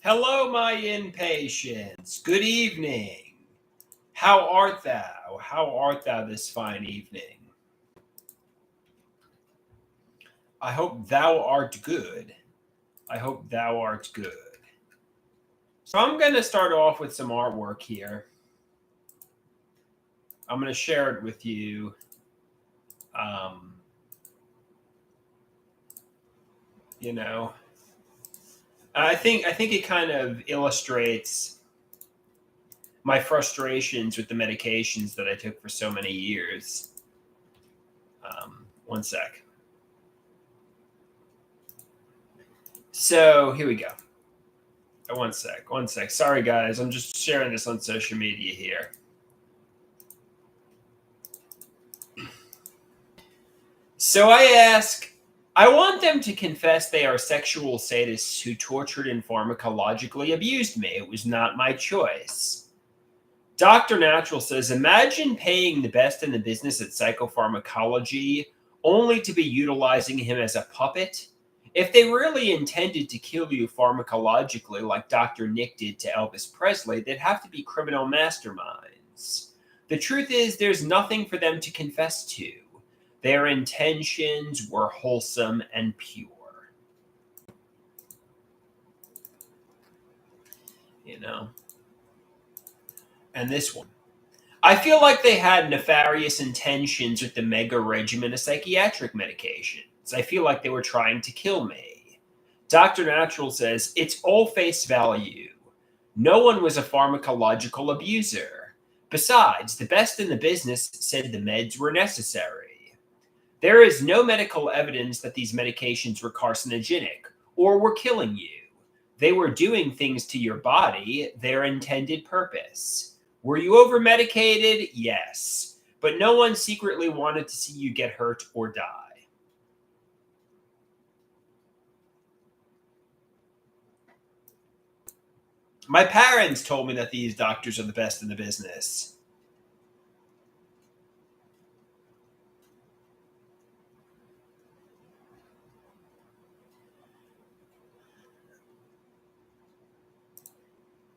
Hello, my impatience. Good evening. How art thou? How art thou this fine evening? I hope thou art good. I hope thou art good. So I'm going to start off with some artwork here. I'm going to share it with you. Um, you know, I think it kind of illustrates my frustrations with the medications that I took for so many years. One sec. So here we go. One sec. Sorry, guys. I'm just sharing this on social media here. So I want them to confess they are sexual sadists who tortured and pharmacologically abused me. It was not my choice. Dr. Natural says, imagine paying the best in the business at psychopharmacology only to be utilizing him as a puppet. If they really intended to kill you pharmacologically, like Dr. Nick did to Elvis Presley, they'd have to be criminal masterminds. The truth is, there's nothing for them to confess to. Their intentions were wholesome and pure. You know? And this one. I feel like they had nefarious intentions with the mega regimen of psychiatric medications. I feel like they were trying to kill me. Dr. Natural says, it's all face value. No one was a pharmacological abuser. Besides, the best in the business said the meds were necessary. There is no medical evidence that these medications were carcinogenic or were killing you. They were doing things to your body, their intended purpose. Were you over medicated? Yes. But no one secretly wanted to see you get hurt or die. My parents told me that these doctors are the best in the business.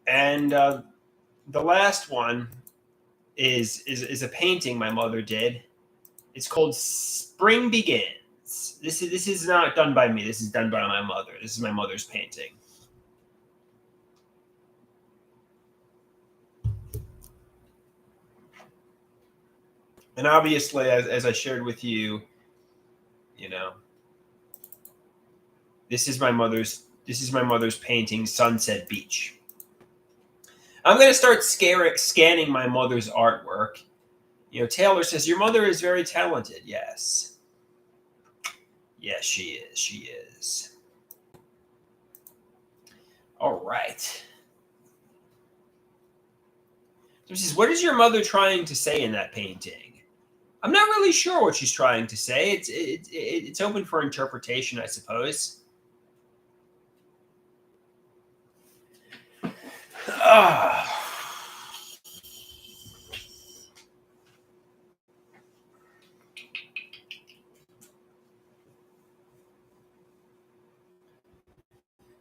And the last one is a painting my mother did. It's called Spring Begins. This is not done by me. This is done by my mother. This is my mother's painting. And obviously, as I shared with you, you know, this is my mother's painting, Sunset Beach. I'm going to start scanning my mother's artwork. You know, Taylor says, your mother is very talented. Yes. Yes, she is. She is. All right. So she says, what is your mother trying to say in that painting? I'm not really sure what she's trying to say. It's open for interpretation, I suppose. Ah.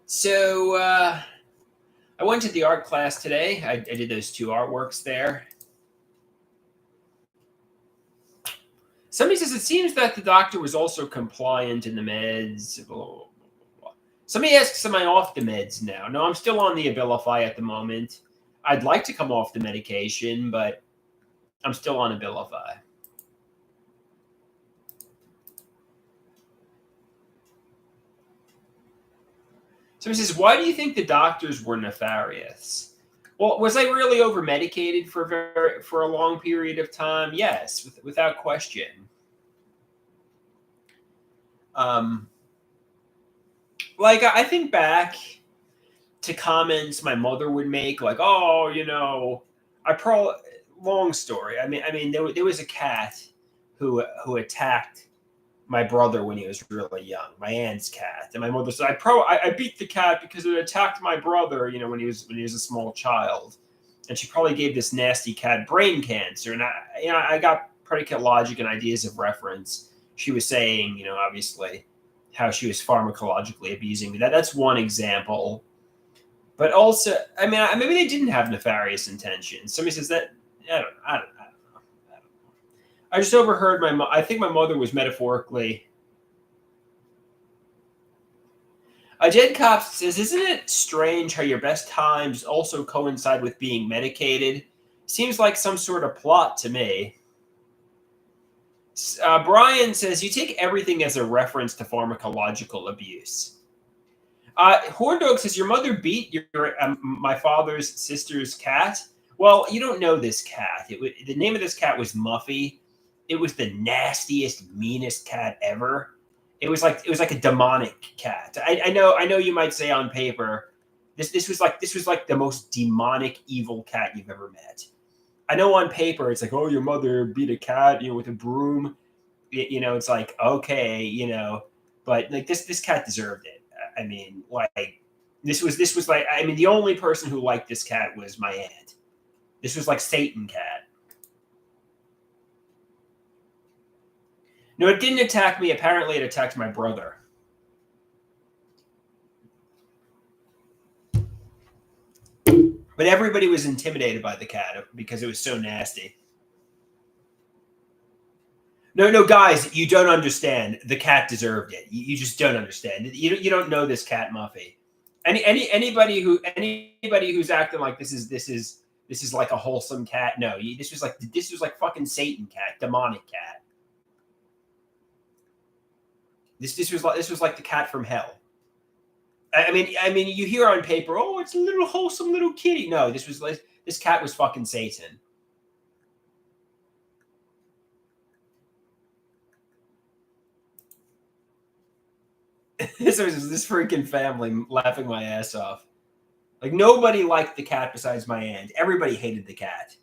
So I went to the art class today. I did those two artworks there. Somebody says it seems that the doctor was also compliant in the meds. Blah, blah, blah. Somebody asks, am I off the meds now? No, I'm still on the Abilify at the moment. I'd like to come off the medication, but I'm still on Abilify. Somebody says, why do you think the doctors were nefarious? Well, was I really over medicated for a long period of time? Yes, without question. Like I think back to comments my mother would make, like, "Oh, you know, I probably." Long story. I mean, there was a cat who attacked my brother when he was really young. My aunt's cat, and my mother said, I beat the cat because it attacked my brother. You know, when he was a small child, and she probably gave this nasty cat brain cancer. And I got predicate logic and ideas of reference. She was saying, you know, obviously how she was pharmacologically abusing me. That's one example. But also, I mean, maybe they didn't have nefarious intentions. Somebody says that. I don't know. I just overheard I think my mother was metaphorically. Jed Cop says, "Isn't it strange how your best times also coincide with being medicated? Seems like some sort of plot to me." Brian says, "You take everything as a reference to pharmacological abuse." Horndog says, "Your mother beat my father's sister's cat." Well, you don't know this cat. The name of this cat was Muffy. It was the nastiest, meanest cat ever. It was like a demonic cat. I know you might say on paper, this was like the most demonic, evil cat you've ever met. I know on paper it's like, oh, your mother beat a cat, with a broom. It's like, okay, but like this cat deserved it. I mean, like this was like, I mean, the only person who liked this cat was my aunt. This was like Satan cat. No, it didn't attack me. Apparently, it attacked my brother. But everybody was intimidated by the cat because it was so nasty. No, guys, you don't understand. The cat deserved it. You just don't understand. You don't know this cat, Muffy. Anybody who's acting like this is like a wholesome cat. No, this was like fucking Satan cat, demonic cat. This was like the cat from hell. I mean, you hear on paper, oh, it's a little wholesome little kitty. No, this cat was fucking Satan. This was this freaking family laughing my ass off. Like nobody liked the cat besides my aunt. Everybody hated the cat.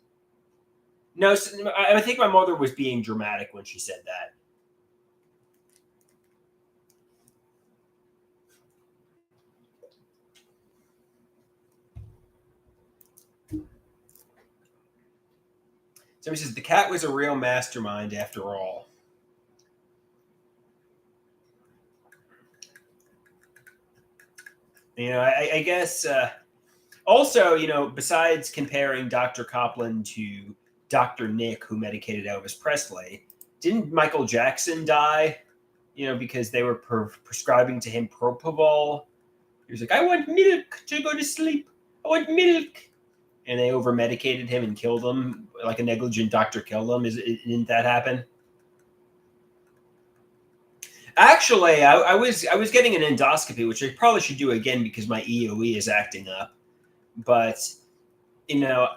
No, I think my mother was being dramatic when she said that. Somebody says the cat was a real mastermind after all. I guess. Also, besides comparing Dr. Copland to Dr. Nick, who medicated Elvis Presley, didn't Michael Jackson die? Because they were prescribing to him propofol. He was like, "I want milk to go to sleep. I want milk." And they over medicated him and killed him, like a negligent doctor killed him. Didn't that happen? Actually, I was getting an endoscopy, which I probably should do again because my EOE is acting up. But you know,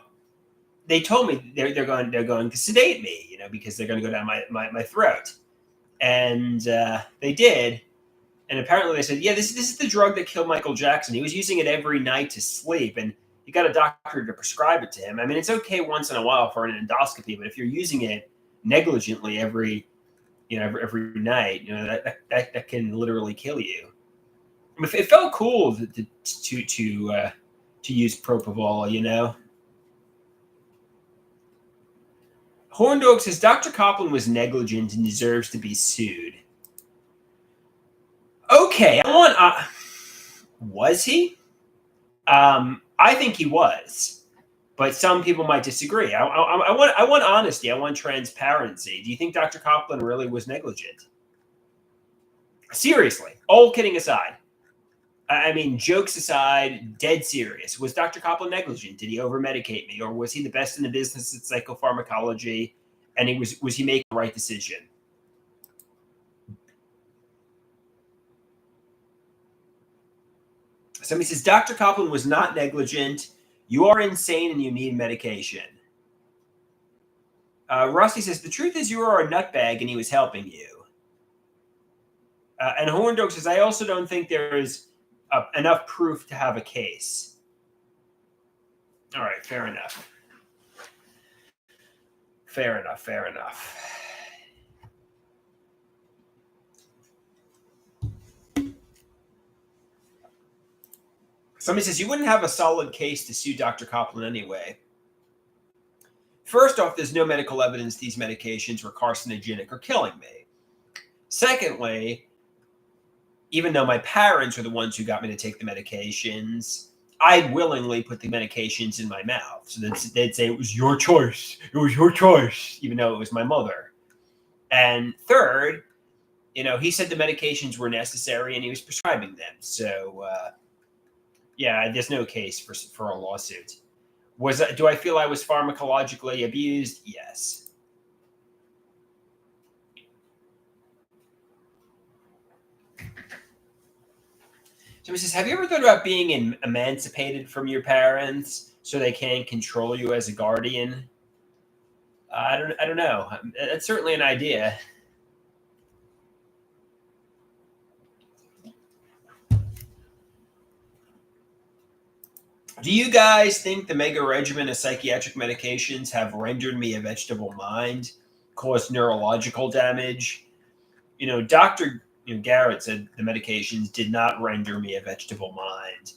they told me they're going to sedate me, because they're going to go down my throat, and they did. And apparently they said, yeah, this is the drug that killed Michael Jackson. He was using it every night to sleep, and you got a doctor to prescribe it to him. I mean, it's okay once in a while for an endoscopy, but if you're using it negligently every night, that can literally kill you. I mean, it felt cool to use propofol. Horndog says Dr. Copland was negligent and deserves to be sued. Okay, was he? I think he was, but some people might disagree. I want honesty. I want transparency. Do you think Dr. Copland really was negligent? Seriously, all kidding aside. I mean, jokes aside, dead serious. Was Dr. Copland negligent? Did he over medicate me, or was he the best in the business at psychopharmacology? And was he making the right decision? Somebody says Dr. Copland was not negligent. You are insane and you need medication. Rusty says the truth is you are a nutbag and he was helping you. And Horndog says I also don't think there is enough proof to have a case. All right, fair enough. Fair enough. Somebody says you wouldn't have a solid case to sue Dr. Copland anyway. First off, there's no medical evidence these medications were carcinogenic or killing me. Secondly, even though my parents are the ones who got me to take the medications, I'd willingly put the medications in my mouth. So they'd say it was your choice. It was your choice, even though it was my mother. And third, he said the medications were necessary and he was prescribing them. So, yeah, there's no case for a lawsuit. Do I feel I was pharmacologically abused? Yes. So he says, have you ever thought about being emancipated from your parents so they can't control you as a guardian? I don't know. That's certainly an idea. Do you guys think the mega regimen of psychiatric medications have rendered me a vegetable mind, caused neurological damage? Dr. Garrett said the medications did not render me a vegetable mind.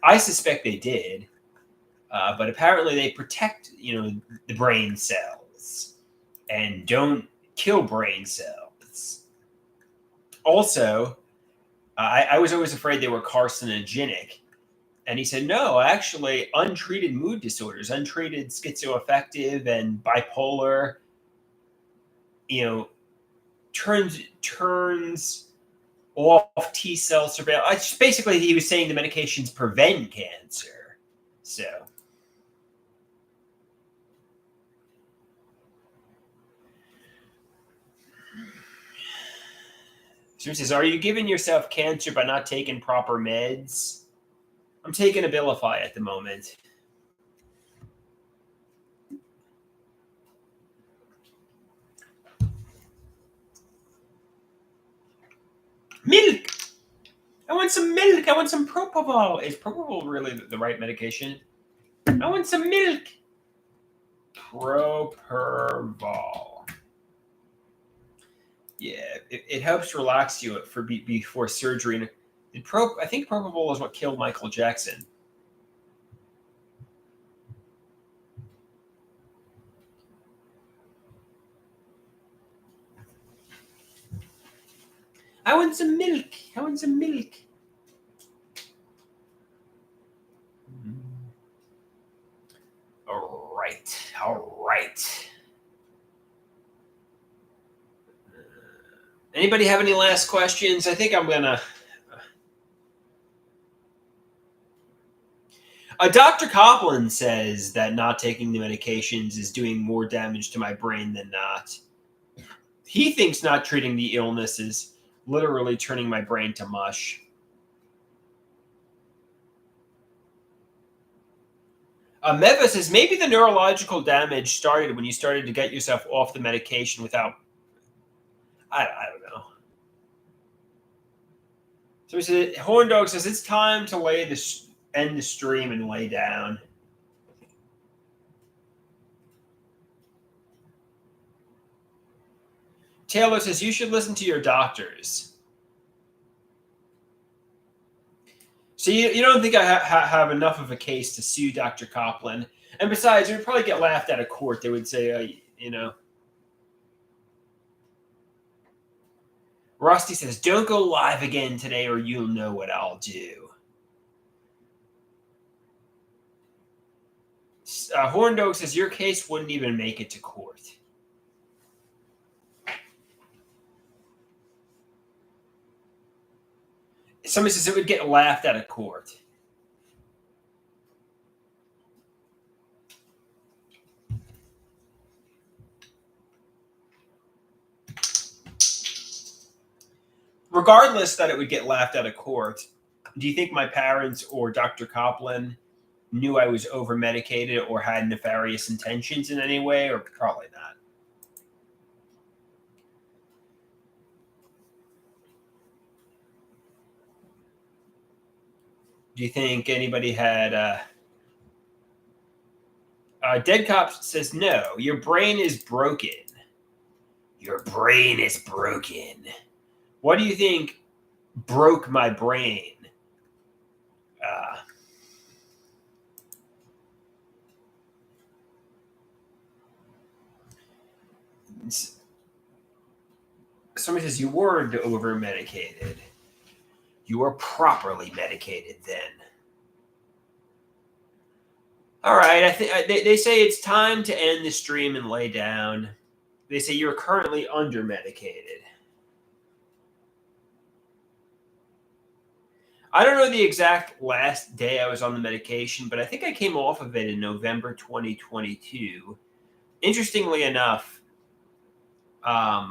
I suspect they did, but apparently they protect, the brain cells and don't kill brain cells. Also, I was always afraid they were carcinogenic. And he said, no, actually, untreated mood disorders, untreated schizoaffective and bipolar, turns off T cell surveillance. Basically, he was saying the medications prevent cancer. So he says, are you giving yourself cancer by not taking proper meds? I'm taking Abilify at the moment. Milk! I want some milk. I want some Propofol. Is Propofol really the right medication? I want some milk. Propofol. Yeah, it helps relax you before surgery. I think Propofol is what killed Michael Jackson. I want some milk. I want some milk. All right. All right. Anybody have any last questions? I think I'm gonna. Dr. Copland says that not taking the medications is doing more damage to my brain than not. He thinks not treating the illness is literally turning my brain to mush. Meva says maybe the neurological damage started when you started to get yourself off the medication without. I don't know. So he said, Horn Dog says it's time to end the stream and lay down. Taylor says you should listen to your doctors. So you don't think I have enough of a case to sue Dr. Copland? And besides, it would probably get laughed out of court. They would say, Rusty says, don't go live again today or you'll know what I'll do. Horn Dog says, your case wouldn't even make it to court. Somebody says it would get laughed out of court. Regardless that it would get laughed out of court, do you think my parents or Dr. Copland knew I was over-medicated or had nefarious intentions in any way? Or probably not. Do you think anybody had... Dead Cop says, no, your brain is broken. Your brain is broken. What do you think broke my brain? Somebody says, you weren't over-medicated. You were properly medicated then. All right. I think they say it's time to end the stream and lay down. They say you're currently under medicated. I don't know the exact last day I was on the medication, but I think I came off of it in November 2022. Interestingly enough, I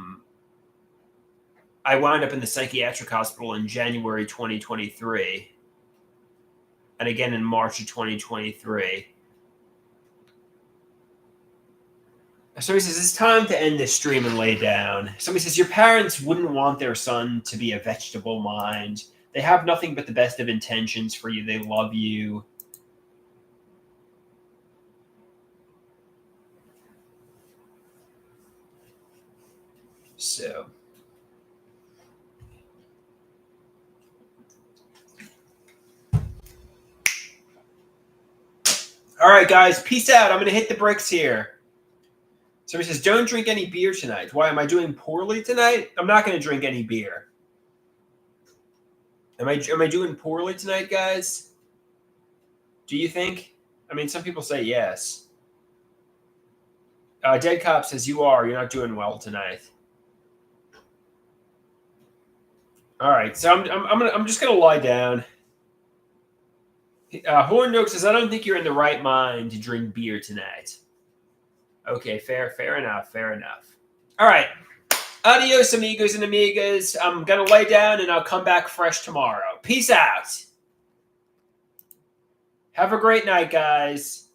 wound up in the psychiatric hospital in January 2023 and again in March of 2023. Somebody says, it's time to end this stream and lay down. Somebody says, your parents wouldn't want their son to be a vegetable mind. They have nothing but the best of intentions for you. They love you. So. All right, guys. Peace out. I'm going to hit the bricks here. Somebody says, don't drink any beer tonight. Why, am I doing poorly tonight? I'm not going to drink any beer. Am I doing poorly tonight, guys? Do you think? I mean, some people say yes. Dead Cop says, you are. You're not doing well tonight. All right, so I'm just gonna lie down. Horn Nook says, I don't think you're in the right mind to drink beer tonight. Okay, fair enough. All right, adios, amigos and amigas. I'm gonna lay down and I'll come back fresh tomorrow. Peace out. Have a great night, guys.